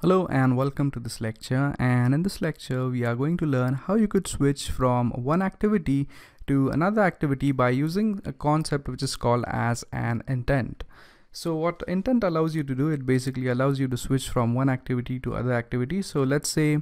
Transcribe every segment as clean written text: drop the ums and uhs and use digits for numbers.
Hello and welcome to this lecture, and in this lecture we are going to learn how you could switch from one activity to another activity by using a concept which is called as an intent. So what intent allows you to do, it basically allows you to switch from one activity to other activity. So let's say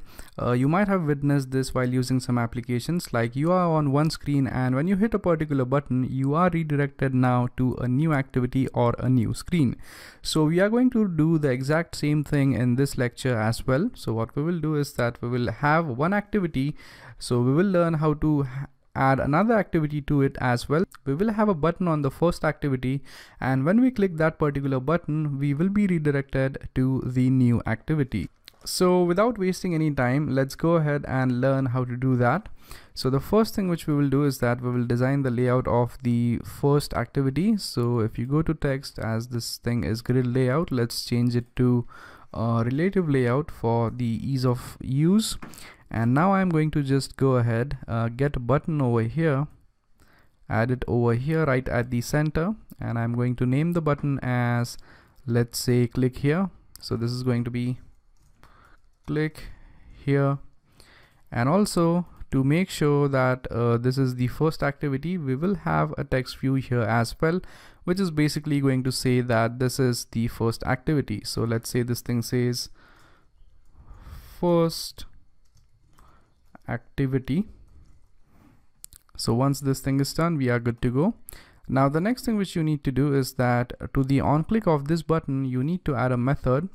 you might have witnessed this while using some applications, like you are on one screen and when you hit a particular button you are redirected now to a new activity or a new screen. So we are going to do the exact same thing in this lecture as well. So what we will do is that we will have one activity, so we will learn how to add another activity to it as well. We will have a button on the first activity, and when we click that particular button we will be redirected to the new activity. So without wasting any time, let's go ahead and learn how to do that. So the first thing which we will do is that we will design the layout of the first activity. So if you go to text, as this thing is grid layout, let's change it to relative layout for the ease of use. And now I'm going to just go ahead, get a button over here, add it over here right at the center, and I'm going to name the button as, let's say, click here. So this is going to be click here. And also, to make sure that this is the first activity, we will have a text view here as well, which is basically going to say that this is the first activity. So let's say this thing says first activity. So once this thing is done, we are good to go. Now the next thing which you need to do is that to the on click of this button you need to add a method.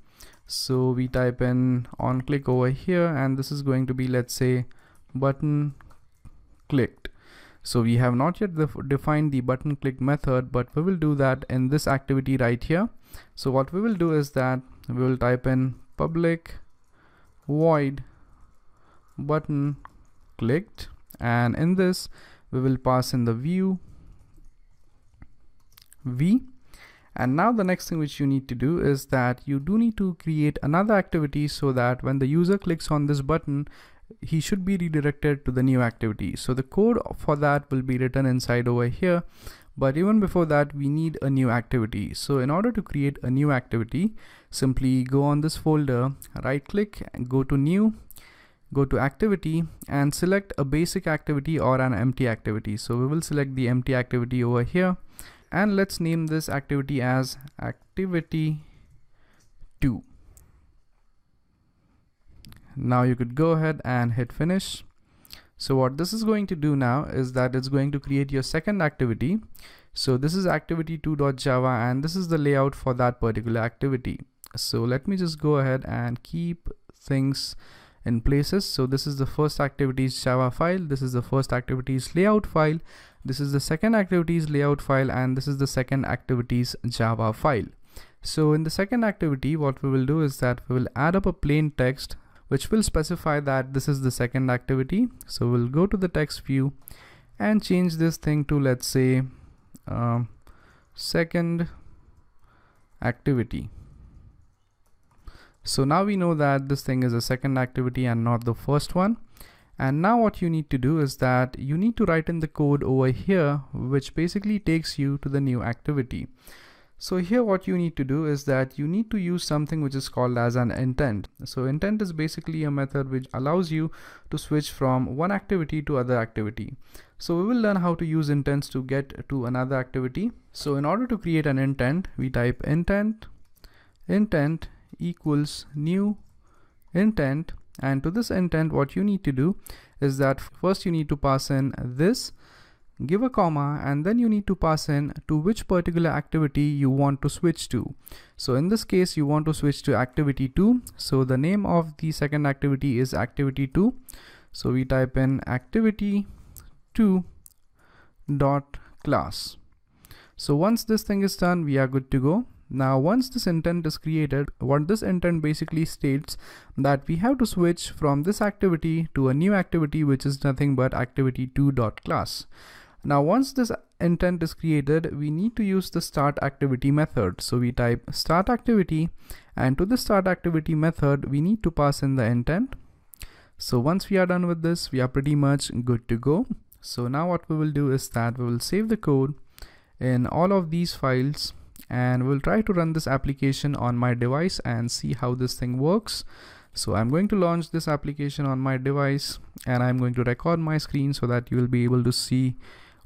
So we type in on click over here, and this is going to be, let's say, button clicked. So we have not yet defined the button click method, but we will do that in this activity right here. So what we will do is that we will type in public void button clicked, and in this we will pass in the view v. And now the next thing which you need to do is that you do need to create another activity so that when the user clicks on this button he should be redirected to the new activity. So the code for that will be written inside over here, but even before that we need a new activity. So in order to create a new activity, simply go on this folder, right click and go to new, go to activity and select a basic activity or an empty activity. So we will select the empty activity over here, and let's name this activity as activity 2. Now you could go ahead and hit finish. So what this is going to do now is that it's going to create your second activity. So this is activity2.java, and this is the layout for that particular activity. So let me just go ahead and keep things in places. So this is the first activities Java file, this is the first activities layout file, this is the second activities layout file, and this is the second activities Java file. So in the second activity, what we will do is that we will add up a plain text which will specify that this is the second activity. So we'll go to the text view and change this thing to, let's say, second activity. So now we know that this thing is a second activity and not the first one. And now what you need to do is that you need to write in the code over here, which basically takes you to the new activity. So here what you need to do is that you need to use something which is called as an intent. So intent is basically a method which allows you to switch from one activity to other activity. So we will learn how to use intents to get to another activity. So in order to create an intent, we type intent equals new intent, and to this intent what you need to do is that first you need to pass in this, give a comma, and then you need to pass in to which particular activity you want to switch to. So in this case you want to switch to activity 2, so the name of the second activity is activity 2. So we type in activity 2 dot class. So once this thing is done, we are good to go. Now once this intent is created, what this intent basically states that we have to switch from this activity to a new activity which is nothing but activity2.class. Now once this intent is created, we need to use the start activity method. So we type start activity, and to the start activity method we need to pass in the intent. So once we are done with this, we are pretty much good to go. So now what we will do is that we will save the code in all of these files, and we'll try to run this application on my device and see how this thing works. So I'm going to launch this application on my device, and I'm going to record my screen so that you will be able to see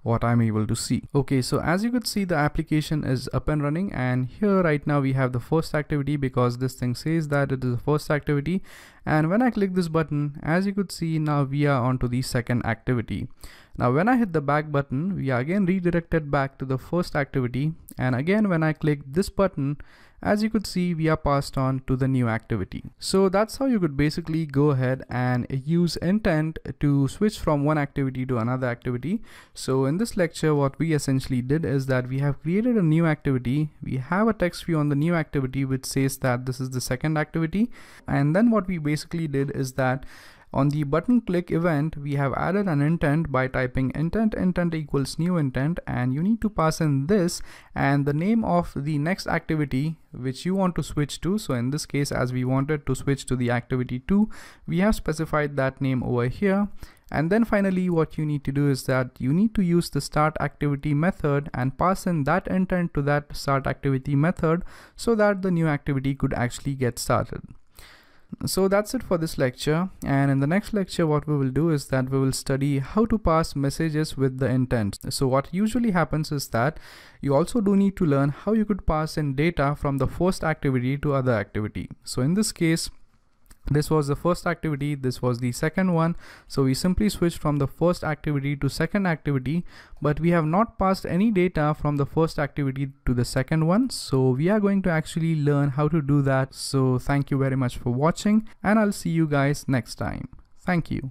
what I'm able to see. Okay, so as you could see, the application is up and running, and here right now we have the first activity because this thing says that it is the first activity. And when I click this button, as you could see, now we are onto the second activity. Now when I hit the back button, we are again redirected back to the first activity, and again when I click this button, as you could see, we are passed on to the new activity. So that's how you could basically go ahead and use intent to switch from one activity to another activity. So in this lecture, what we essentially did is that we have created a new activity. We have a text view on the new activity which says that this is the second activity. And then what we basically did is that on the button click event, we have added an intent by typing intent equals new intent, and you need to pass in this and the name of the next activity which you want to switch to. So in this case, as we wanted to switch to the activity 2, we have specified that name over here. And then finally, what you need to do is that you need to use the start activity method and pass in that intent to that start activity method so that the new activity could actually get started. So that's it for this lecture, and in the next lecture what we will do is that we will study how to pass messages with the intent. So what usually happens is that you also do need to learn how you could pass in data from the first activity to other activity. So in this case, this was the first activity, this was the second one. So we simply switched from the first activity to second activity, but we have not passed any data from the first activity to the second one. So we are going to actually learn how to do that. So thank you very much for watching, and I'll see you guys next time. Thank you.